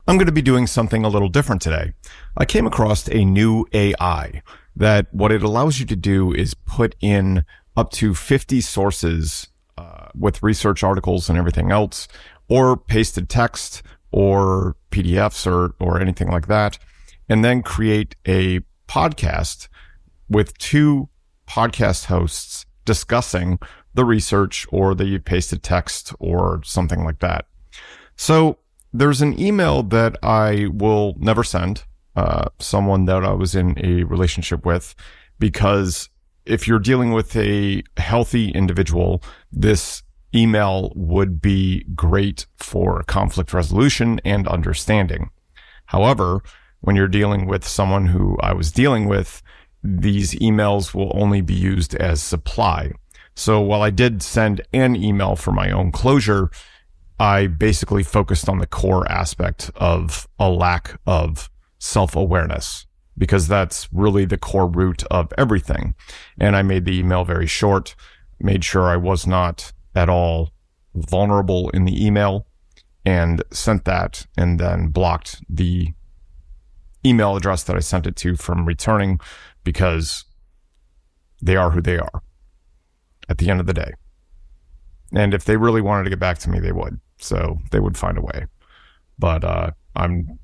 I'm going to be doing something a little different today. I came across a new AI that what it allows you to do is put in up to 50 sources with research articles and everything else, or pasted text or PDFs or anything like that, and then create a podcast with two podcast hosts discussing the research or the pasted text or something like that. So there's an email that I will never send someone that I was in a relationship with, because if you're dealing with a healthy individual, this email would be great for conflict resolution and understanding. However, when you're dealing with someone who I was dealing with, these emails will only be used as supply. So while I did send an email for my own closure, I basically focused on the core aspect of a lack of self-awareness, because that's really the core root of everything. And I made the email very short, made sure I was not at all vulnerable in the email, and sent that, and then blocked the email address that I sent it to from returning, because they are who they are at the end of the day. And if they really wanted to get back to me, they would. So they would find a way. But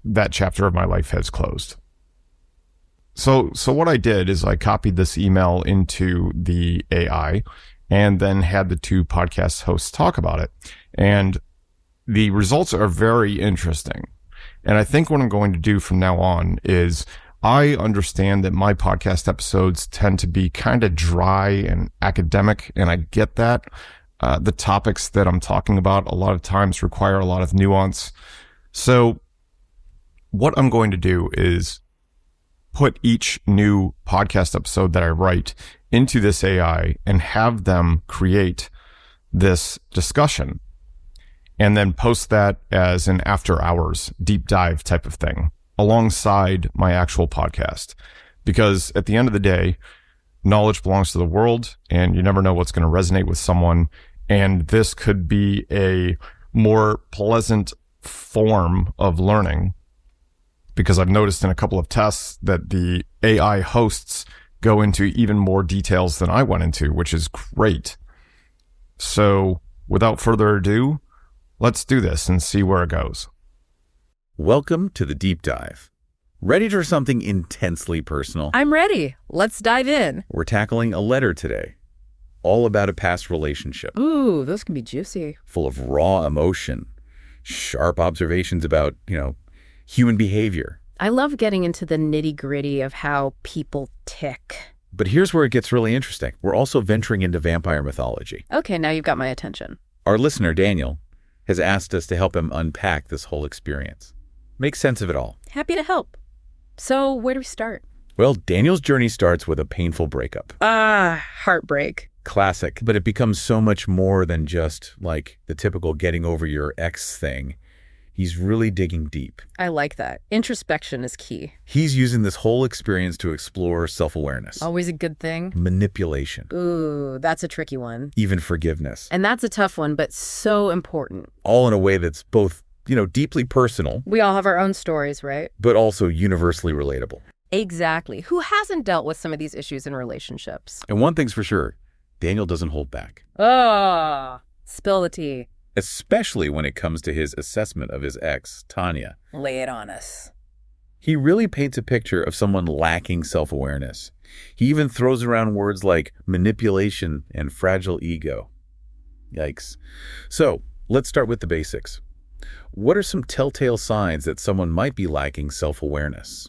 that chapter of my life has closed. So what I did is I copied this email into the AI and then had the two podcast hosts talk about it. And the results are very interesting. And I think what I'm going to do from now on is, I understand that my podcast episodes tend to be kind of dry and academic, and I get that. The topics that I'm talking about a lot of times require a lot of nuance. So what I'm going to do is put each new podcast episode that I write into this AI and have them create this discussion, and then post that as an after hours deep dive type of thing alongside my actual podcast. Because at the end of the day, knowledge belongs to the world, and you never know what's going to resonate with someone. And this could be a more pleasant form of learning, because I've noticed in a couple of tests that the AI hosts go into even more details than I went into, which is great. So without further ado, let's do this and see where it goes. Welcome to the deep dive. Ready for something intensely personal? I'm ready. Let's dive in. We're tackling a letter today, all about a past relationship. Ooh, those can be juicy. Full of raw emotion, sharp observations about, human behavior. I love getting into the nitty-gritty of how people tick. But here's where it gets really interesting. We're also venturing into vampire mythology. Okay, now you've got my attention. Our listener, Daniel, has asked us to help him unpack this whole experience. Make sense of it all. Happy to help. So where do we start? Well, Daniel's journey starts with a painful breakup. Heartbreak. Classic, but it becomes so much more than just like the typical getting over your ex thing. He's really digging deep. I like that. Introspection is key. He's using this whole experience to explore self-awareness. Always a good thing. Manipulation. Ooh, that's a tricky one. Even forgiveness. And that's a tough one, but so important. All in a way that's both, deeply personal. We all have our own stories, right? But also universally relatable. Exactly. Who hasn't dealt with some of these issues in relationships? And one thing's for sure, Daniel doesn't hold back. Spill the tea. Especially when it comes to his assessment of his ex, Tanya. Lay it on us. He really paints a picture of someone lacking self-awareness. He even throws around words like manipulation and fragile ego. Yikes. So, let's start with the basics. What are some telltale signs that someone might be lacking self-awareness?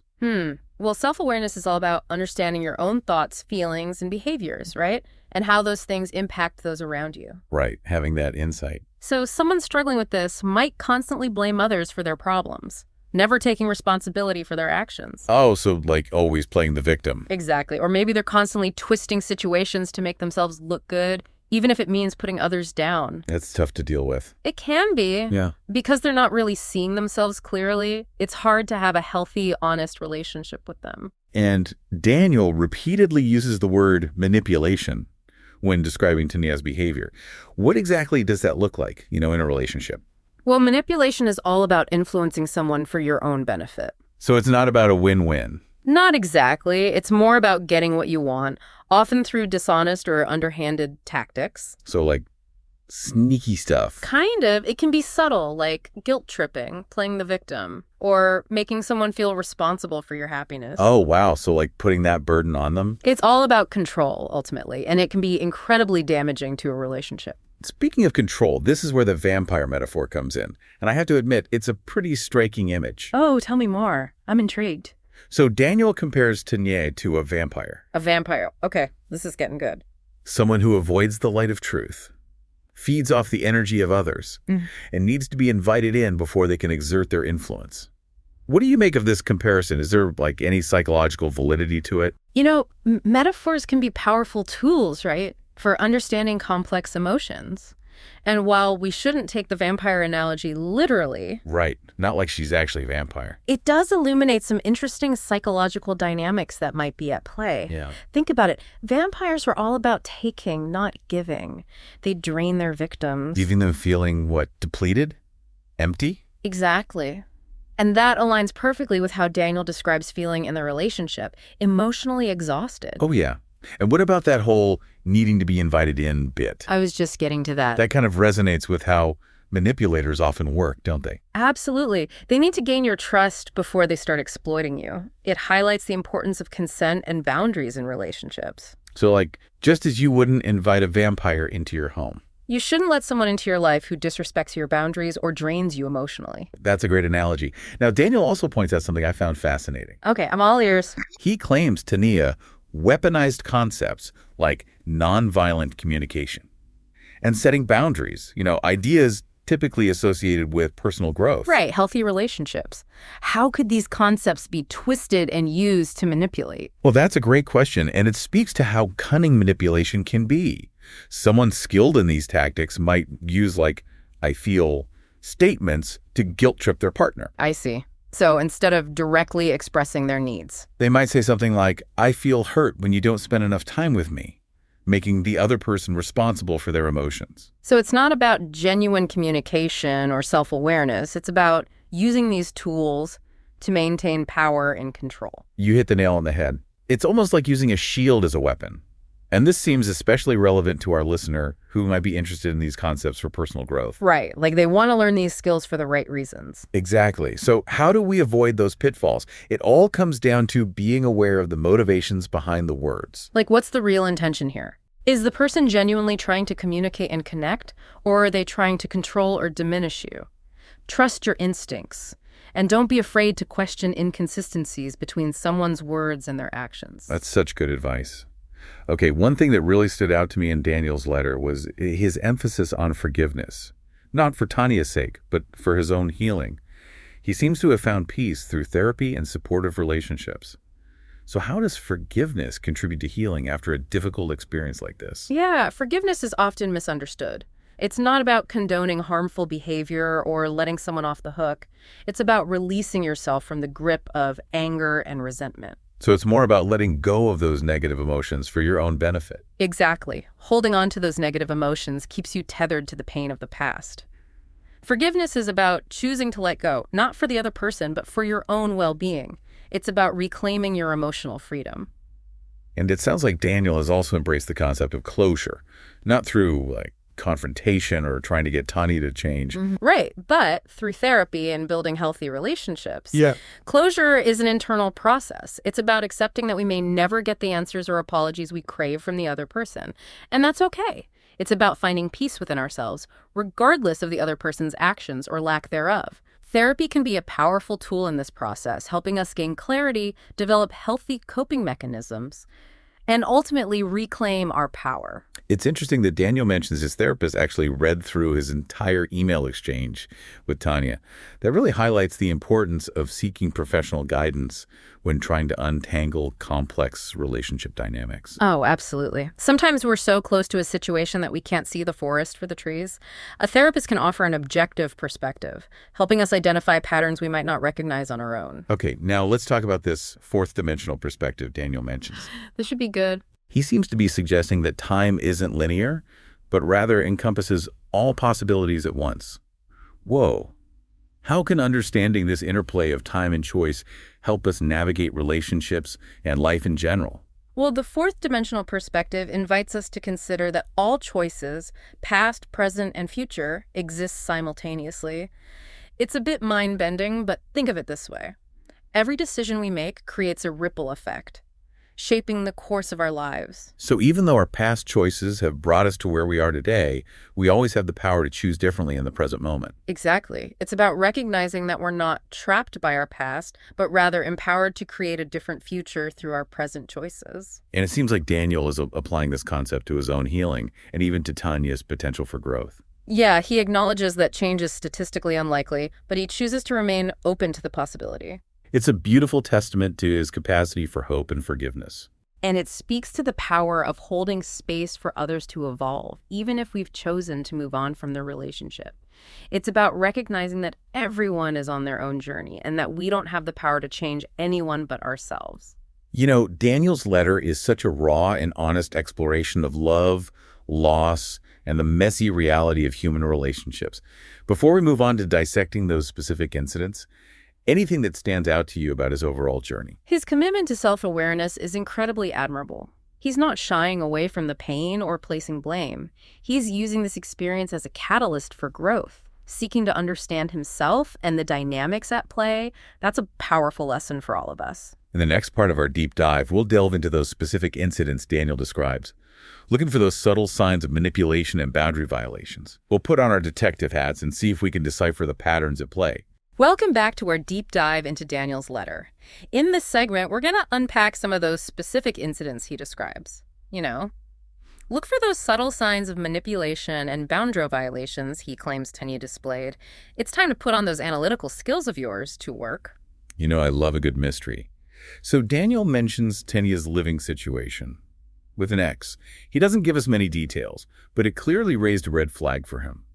Well, self-awareness is all about understanding your own thoughts, feelings, and behaviors, right? And how those things impact those around you. Right, having that insight. So someone struggling with this might constantly blame others for their problems, never taking responsibility for their actions. Oh, so like always playing the victim. Exactly. Or maybe they're constantly twisting situations to make themselves look good, even if it means putting others down. That's tough to deal with. It can be. Yeah. Because they're not really seeing themselves clearly, it's hard to have a healthy, honest relationship with them. And Daniel repeatedly uses the word manipulation when describing Tanya's behavior. What exactly does that look like, in a relationship? Well, manipulation is all about influencing someone for your own benefit. So it's not about a win-win. Not exactly. It's more about getting what you want, often through dishonest or underhanded tactics. So like sneaky stuff. Kind of. It can be subtle, like guilt tripping, playing the victim, or making someone feel responsible for your happiness. Oh, wow. So like putting that burden on them? It's all about control, ultimately, and it can be incredibly damaging to a relationship. Speaking of control, this is where the vampire metaphor comes in. And I have to admit, it's a pretty striking image. Oh, tell me more. I'm intrigued. So Daniel compares Tanya to a vampire. A vampire. Okay, this is getting good. Someone who avoids the light of truth, feeds off the energy of others, and needs to be invited in before they can exert their influence. What do you make of this comparison? Is there like any psychological validity to it? You know, metaphors can be powerful tools, right, for understanding complex emotions. And while we shouldn't take the vampire analogy literally, Right. Not like she's actually a vampire. it does illuminate some interesting psychological dynamics that might be at play. Yeah. Think about it. Vampires were all about taking, not giving. They drain their victims. Leaving them feeling, what, depleted? Empty? Exactly. And that aligns perfectly with how Daniel describes feeling in the relationship, emotionally exhausted. Oh, yeah. And what about that whole needing to be invited in bit? I was just getting to that. That kind of resonates with how manipulators often work, don't they? Absolutely. They need to gain your trust before they start exploiting you. It highlights the importance of consent and boundaries in relationships. So like, just as you wouldn't invite a vampire into your home. You shouldn't let someone into your life who disrespects your boundaries or drains you emotionally. That's a great analogy. Now, Daniel also points out something I found fascinating. Okay, I'm all ears. He claims Tania weaponized concepts like nonviolent communication and setting boundaries, ideas typically associated with personal growth. Right, healthy relationships. How could these concepts be twisted and used to manipulate? Well, that's a great question, and it speaks to how cunning manipulation can be. Someone skilled in these tactics might use, like, I feel statements to guilt trip their partner. I see. So instead of directly expressing their needs. They might say something like, I feel hurt when you don't spend enough time with me, making the other person responsible for their emotions. So it's not about genuine communication or self-awareness. It's about using these tools to maintain power and control. You hit the nail on the head. It's almost like using a shield as a weapon. And this seems especially relevant to our listener who might be interested in these concepts for personal growth. Right, like they want to learn these skills for the right reasons. Exactly. So how do we avoid those pitfalls? It all comes down to being aware of the motivations behind the words. Like, what's the real intention here? Is the person genuinely trying to communicate and connect, or are they trying to control or diminish you? Trust your instincts, and don't be afraid to question inconsistencies between someone's words and their actions. That's such good advice. Okay, one thing that really stood out to me in Daniel's letter was his emphasis on forgiveness. Not for Tanya's sake, but for his own healing. He seems to have found peace through therapy and supportive relationships. So how does forgiveness contribute to healing after a difficult experience like this? Yeah, forgiveness is often misunderstood. It's not about condoning harmful behavior or letting someone off the hook. It's about releasing yourself from the grip of anger and resentment. So it's more about letting go of those negative emotions for your own benefit. Exactly. Holding on to those negative emotions keeps you tethered to the pain of the past. Forgiveness is about choosing to let go, not for the other person, but for your own well-being. It's about reclaiming your emotional freedom. And it sounds like Daniel has also embraced the concept of closure, not through confrontation or trying to get Tanya to change. Right, but through therapy and building healthy relationships. Yeah. Closure is an internal process. It's about accepting that we may never get the answers or apologies we crave from the other person. And that's okay. It's about finding peace within ourselves, regardless of the other person's actions or lack thereof. Therapy can be a powerful tool in this process, helping us gain clarity, develop healthy coping mechanisms, and ultimately reclaim our power. It's interesting that Daniel mentions his therapist actually read through his entire email exchange with Tanya. That really highlights the importance of seeking professional guidance when trying to untangle complex relationship dynamics. Oh, absolutely. Sometimes we're so close to a situation that we can't see the forest for the trees. A therapist can offer an objective perspective, helping us identify patterns we might not recognize on our own. Okay, now let's talk about this fourth dimensional perspective Daniel mentions. This should be good. He seems to be suggesting that time isn't linear, but rather encompasses all possibilities at once. Whoa. How can understanding this interplay of time and choice help us navigate relationships and life in general? Well, the fourth dimensional perspective invites us to consider that all choices, past, present, and future, exist simultaneously. It's a bit mind-bending, but think of it this way. Every decision we make creates a ripple effect, shaping the course of our lives. So even though our past choices have brought us to where we are today, we always have the power to choose differently in the present moment. Exactly. It's about recognizing that we're not trapped by our past, but rather empowered to create a different future through our present choices. And it seems like Daniel is applying this concept to his own healing and even to Tanya's potential for growth. Yeah, he acknowledges that change is statistically unlikely, but he chooses to remain open to the possibility. It's a beautiful testament to his capacity for hope and forgiveness. And it speaks to the power of holding space for others to evolve, even if we've chosen to move on from their relationship. It's about recognizing that everyone is on their own journey and that we don't have the power to change anyone but ourselves. You know, Daniel's letter is such a raw and honest exploration of love, loss, and the messy reality of human relationships. Before we move on to dissecting those specific incidents, anything that stands out to you about his overall journey? His commitment to self-awareness is incredibly admirable. He's not shying away from the pain or placing blame. He's using this experience as a catalyst for growth, seeking to understand himself and the dynamics at play. That's a powerful lesson for all of us. In the next part of our deep dive, we'll delve into those specific incidents Daniel describes, looking for those subtle signs of manipulation and boundary violations. We'll put on our detective hats and see if we can decipher the patterns at play. Welcome back to our deep dive into Daniel's letter. In this segment, we're going to unpack some of those specific incidents he describes. Look for those subtle signs of manipulation and boundary violations he claims Tanya displayed. It's time to put on those analytical skills of yours to work. You know, I love a good mystery. So Daniel mentions Tanya's living situation with an ex. He doesn't give us many details, but it clearly raised a red flag for him.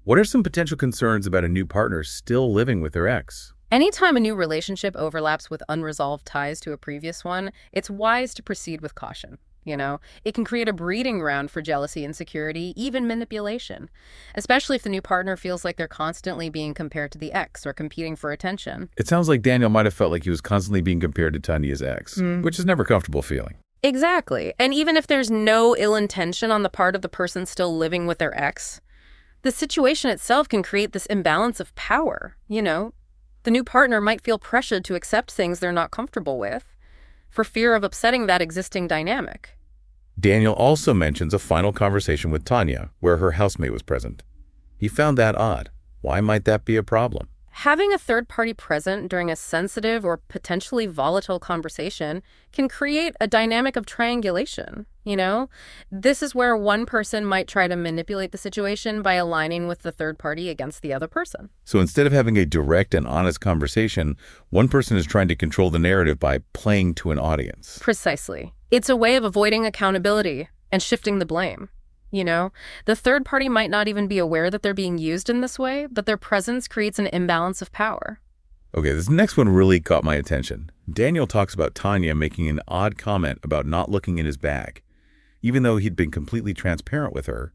What are some potential concerns about a new partner still living with their ex? Anytime a new relationship overlaps with unresolved ties to a previous one, it's wise to proceed with caution. It can create a breeding ground for jealousy, insecurity, even manipulation, especially if the new partner feels like they're constantly being compared to the ex or competing for attention. It sounds like Daniel might have felt like he was constantly being compared to Tanya's ex, which is never a comfortable feeling. Exactly. And even if there's no ill intention on the part of the person still living with their ex, the situation itself can create this imbalance of power. The new partner might feel pressured to accept things they're not comfortable with for fear of upsetting that existing dynamic. Daniel also mentions a final conversation with Tanya, where her housemate was present. He found that odd. Why might that be a problem? Having a third party present during a sensitive or potentially volatile conversation can create a dynamic of triangulation. This is where one person might try to manipulate the situation by aligning with the third party against the other person. So instead of having a direct and honest conversation, one person is trying to control the narrative by playing to an audience. Precisely. It's a way of avoiding accountability and shifting the blame. The third party might not even be aware that they're being used in this way, but their presence creates an imbalance of power. Okay, this next one really caught my attention. Daniel talks about Tanya making an odd comment about not looking in his bag, even though he'd been completely transparent with her.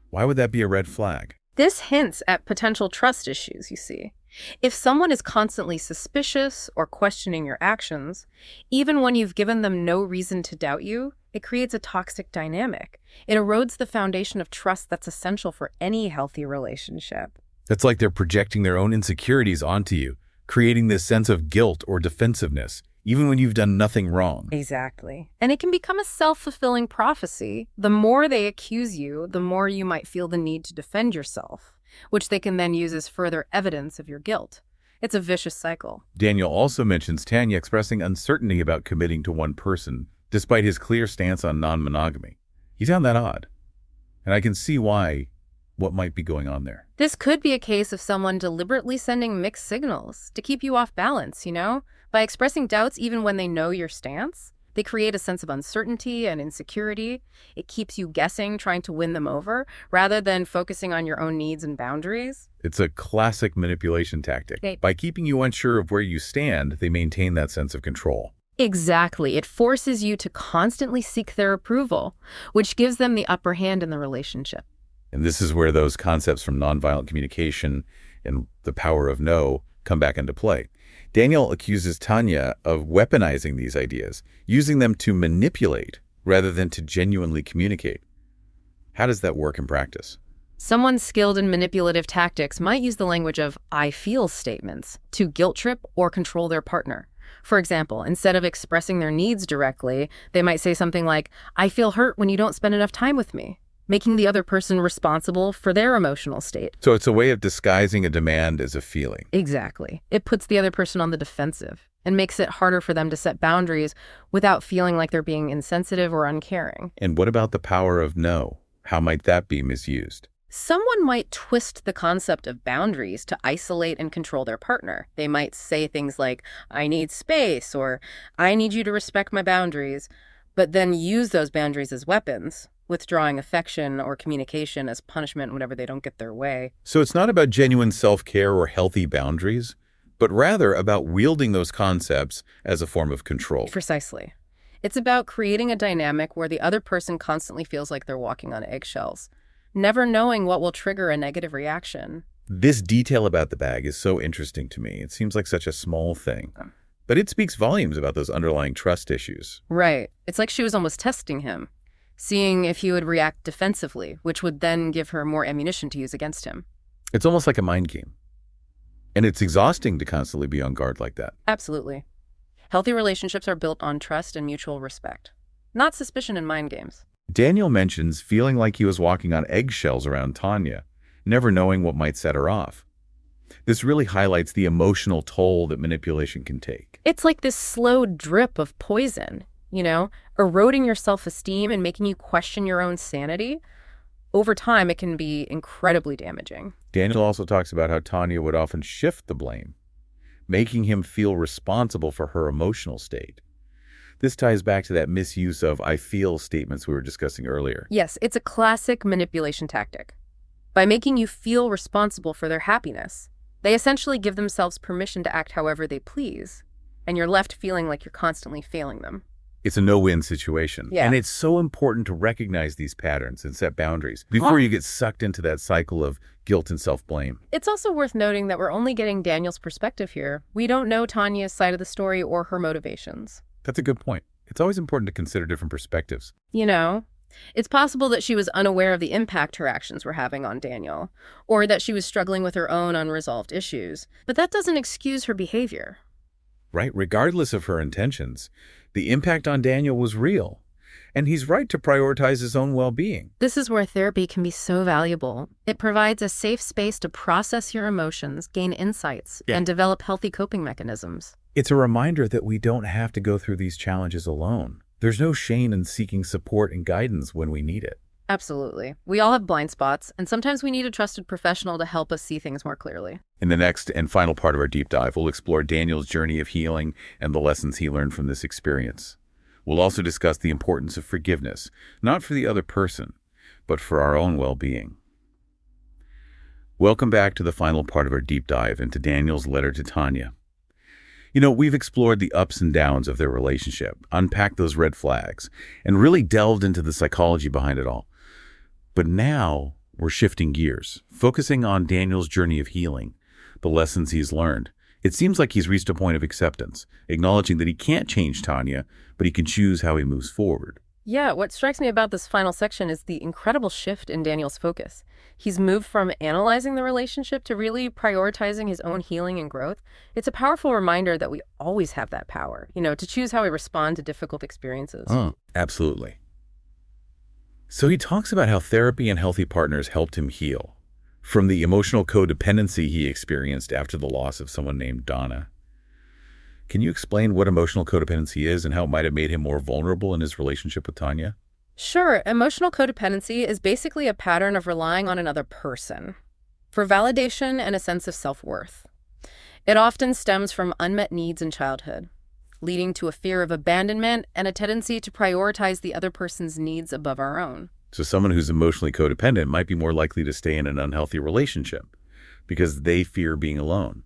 Why would that be a red flag? This hints at potential trust issues, you see. If someone is constantly suspicious or questioning your actions, even when you've given them no reason to doubt you, it creates a toxic dynamic. It erodes the foundation of trust that's essential for any healthy relationship. That's like they're projecting their own insecurities onto you, creating this sense of guilt or defensiveness, even when you've done nothing wrong. Exactly. And it can become a self-fulfilling prophecy. The more they accuse you, the more you might feel the need to defend yourself, which they can then use as further evidence of your guilt. It's a vicious cycle. Daniel also mentions Tanya expressing uncertainty about committing to one person, despite his clear stance on non-monogamy. He found that odd. And I can see what might be going on there. This could be a case of someone deliberately sending mixed signals to keep you off balance, By expressing doubts even when they know your stance, they create a sense of uncertainty and insecurity. It keeps you guessing, trying to win them over, rather than focusing on your own needs and boundaries. It's a classic manipulation tactic. By keeping you unsure of where you stand, they maintain that sense of control. Exactly. It forces you to constantly seek their approval, which gives them the upper hand in the relationship. And this is where those concepts from nonviolent communication and the power of no come back into play. Daniel accuses Tanya of weaponizing these ideas, using them to manipulate rather than to genuinely communicate. How does that work in practice? Someone skilled in manipulative tactics might use the language of "I feel" statements to guilt trip or control their partner. For example, instead of expressing their needs directly, they might say something like, "I feel hurt when you don't spend enough time with me," making the other person responsible for their emotional state. So it's a way of disguising a demand as a feeling. Exactly. It puts the other person on the defensive and makes it harder for them to set boundaries without feeling like they're being insensitive or uncaring. And what about the power of no? How might that be misused? Someone might twist the concept of boundaries to isolate and control their partner. They might say things like, "I need space," or "I need you to respect my boundaries," but then use those boundaries as weapons, withdrawing affection or communication as punishment whenever they don't get their way. So it's not about genuine self-care or healthy boundaries, but rather about wielding those concepts as a form of control. Precisely. It's about creating a dynamic where the other person constantly feels like they're walking on eggshells, never knowing what will trigger a negative reaction. This detail about the bag is so interesting to me. It seems like such a small thing, but it speaks volumes about those underlying trust issues. Right. It's like she was almost testing him, seeing if he would react defensively, which would then give her more ammunition to use against him. It's almost like a mind game. And it's exhausting to constantly be on guard like that. Absolutely. Healthy relationships are built on trust and mutual respect, not suspicion and mind games. Daniel mentions feeling like he was walking on eggshells around Tanya, never knowing what might set her off. This really highlights the emotional toll that manipulation can take. It's like this slow drip of poison, eroding your self-esteem and making you question your own sanity. Over time, it can be incredibly damaging. Daniel also talks about how Tanya would often shift the blame, making him feel responsible for her emotional state. This ties back to that misuse of "I feel" statements we were discussing earlier. Yes, it's a classic manipulation tactic. By making you feel responsible for their happiness, they essentially give themselves permission to act however they please, and you're left feeling like you're constantly failing them. It's a no-win situation. Yeah. And it's so important to recognize these patterns and set boundaries before you get sucked into that cycle of guilt and self-blame. It's also worth noting that we're only getting Daniel's perspective here. We don't know Tanya's side of the story or her motivations. That's a good point. It's always important to consider different perspectives. It's possible that she was unaware of the impact her actions were having on Daniel, or that she was struggling with her own unresolved issues. But that doesn't excuse her behavior. Right? Regardless of her intentions, the impact on Daniel was real. And he's right to prioritize his own well-being. This is where therapy can be so valuable. It provides a safe space to process your emotions, gain insights, and develop healthy coping mechanisms. It's a reminder that we don't have to go through these challenges alone. There's no shame in seeking support and guidance when we need it. Absolutely. We all have blind spots, and sometimes we need a trusted professional to help us see things more clearly. In the next and final part of our deep dive, we'll explore Daniel's journey of healing and the lessons he learned from this experience. We'll also discuss the importance of forgiveness, not for the other person, but for our own well-being. Welcome back to the final part of our deep dive into Daniel's letter to Tanya. We've explored the ups and downs of their relationship, unpacked those red flags, and really delved into the psychology behind it all. But now we're shifting gears, focusing on Daniel's journey of healing, the lessons he's learned. It seems like he's reached a point of acceptance, acknowledging that he can't change Tanya, but he can choose how he moves forward. Yeah, what strikes me about this final section is the incredible shift in Daniel's focus. He's moved from analyzing the relationship to really prioritizing his own healing and growth. It's a powerful reminder that we always have that power, to choose how we respond to difficult experiences. Absolutely. So he talks about how therapy and healthy partners helped him heal from the emotional codependency he experienced after the loss of someone named Donna. Can you explain what emotional codependency is and how it might have made him more vulnerable in his relationship with Tanya? Sure. Emotional codependency is basically a pattern of relying on another person for validation and a sense of self-worth. It often stems from unmet needs in childhood, leading to a fear of abandonment and a tendency to prioritize the other person's needs above our own. So someone who's emotionally codependent might be more likely to stay in an unhealthy relationship because they fear being alone,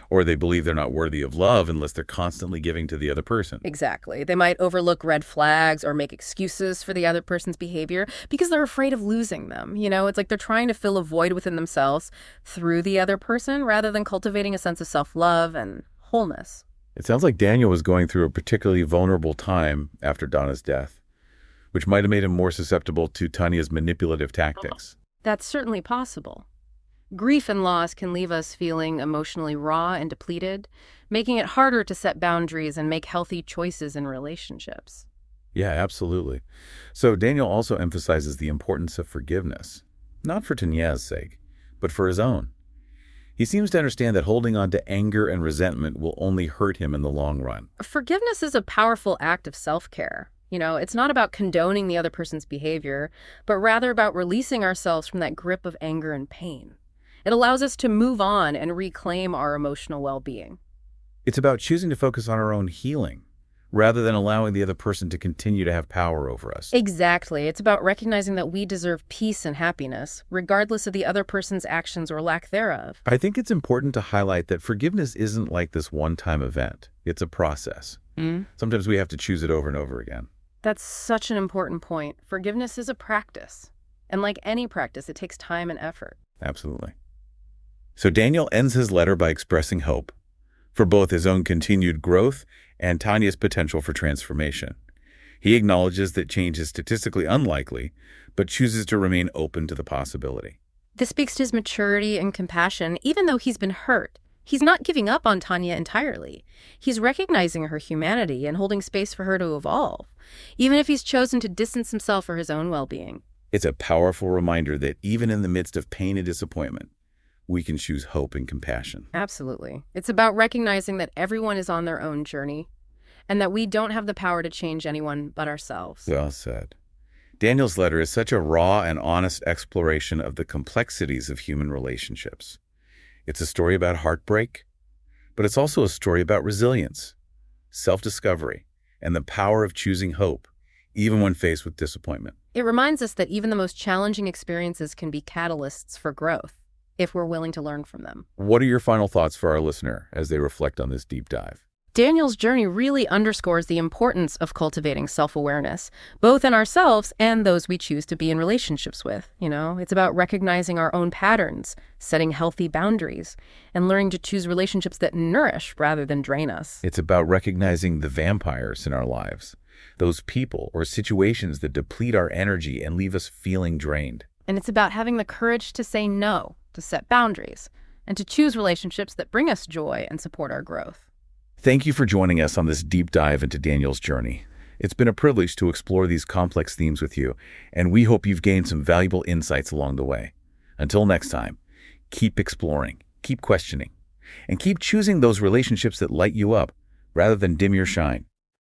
Or they believe they're not worthy of love unless they're constantly giving to the other person. Exactly. They might overlook red flags or make excuses for the other person's behavior because they're afraid of losing them. It's like they're trying to fill a void within themselves through the other person rather than cultivating a sense of self-love and wholeness. It sounds like Daniel was going through a particularly vulnerable time after Donna's death, which might have made him more susceptible to Tanya's manipulative tactics. That's certainly possible. Grief and loss can leave us feeling emotionally raw and depleted, making it harder to set boundaries and make healthy choices in relationships. Yeah, absolutely. So Daniel also emphasizes the importance of forgiveness, not for Tanya's sake, but for his own. He seems to understand that holding on to anger and resentment will only hurt him in the long run. Forgiveness is a powerful act of self-care. It's not about condoning the other person's behavior, but rather about releasing ourselves from that grip of anger and pain. It allows us to move on and reclaim our emotional well-being. It's about choosing to focus on our own healing, rather than allowing the other person to continue to have power over us. Exactly. It's about recognizing that we deserve peace and happiness, regardless of the other person's actions or lack thereof. I think it's important to highlight that forgiveness isn't like this one-time event. It's a process. Sometimes we have to choose it over and over again. That's such an important point. Forgiveness is a practice. And like any practice, it takes time and effort. Absolutely. So Daniel ends his letter by expressing hope for both his own continued growth and Tanya's potential for transformation. He acknowledges that change is statistically unlikely, but chooses to remain open to the possibility. This speaks to his maturity and compassion, even though he's been hurt. He's not giving up on Tanya entirely. He's recognizing her humanity and holding space for her to evolve, even if he's chosen to distance himself for his own well-being. It's a powerful reminder that even in the midst of pain and disappointment, we can choose hope and compassion. Absolutely. It's about recognizing that everyone is on their own journey and that we don't have the power to change anyone but ourselves. Well said. Daniel's letter is such a raw and honest exploration of the complexities of human relationships. It's a story about heartbreak, but it's also a story about resilience, self-discovery, and the power of choosing hope, even when faced with disappointment. It reminds us that even the most challenging experiences can be catalysts for growth, if we're willing to learn from them. What are your final thoughts for our listener as they reflect on this deep dive? Daniel's journey really underscores the importance of cultivating self-awareness, both in ourselves and those we choose to be in relationships with. It's about recognizing our own patterns, setting healthy boundaries, and learning to choose relationships that nourish rather than drain us. It's about recognizing the vampires in our lives, those people or situations that deplete our energy and leave us feeling drained. And it's about having the courage to say no, to set boundaries, and to choose relationships that bring us joy and support our growth. Thank you for joining us on this deep dive into Daniel's journey. It's been a privilege to explore these complex themes with you, and we hope you've gained some valuable insights along the way. Until next time, keep exploring, keep questioning, and keep choosing those relationships that light you up rather than dim your shine.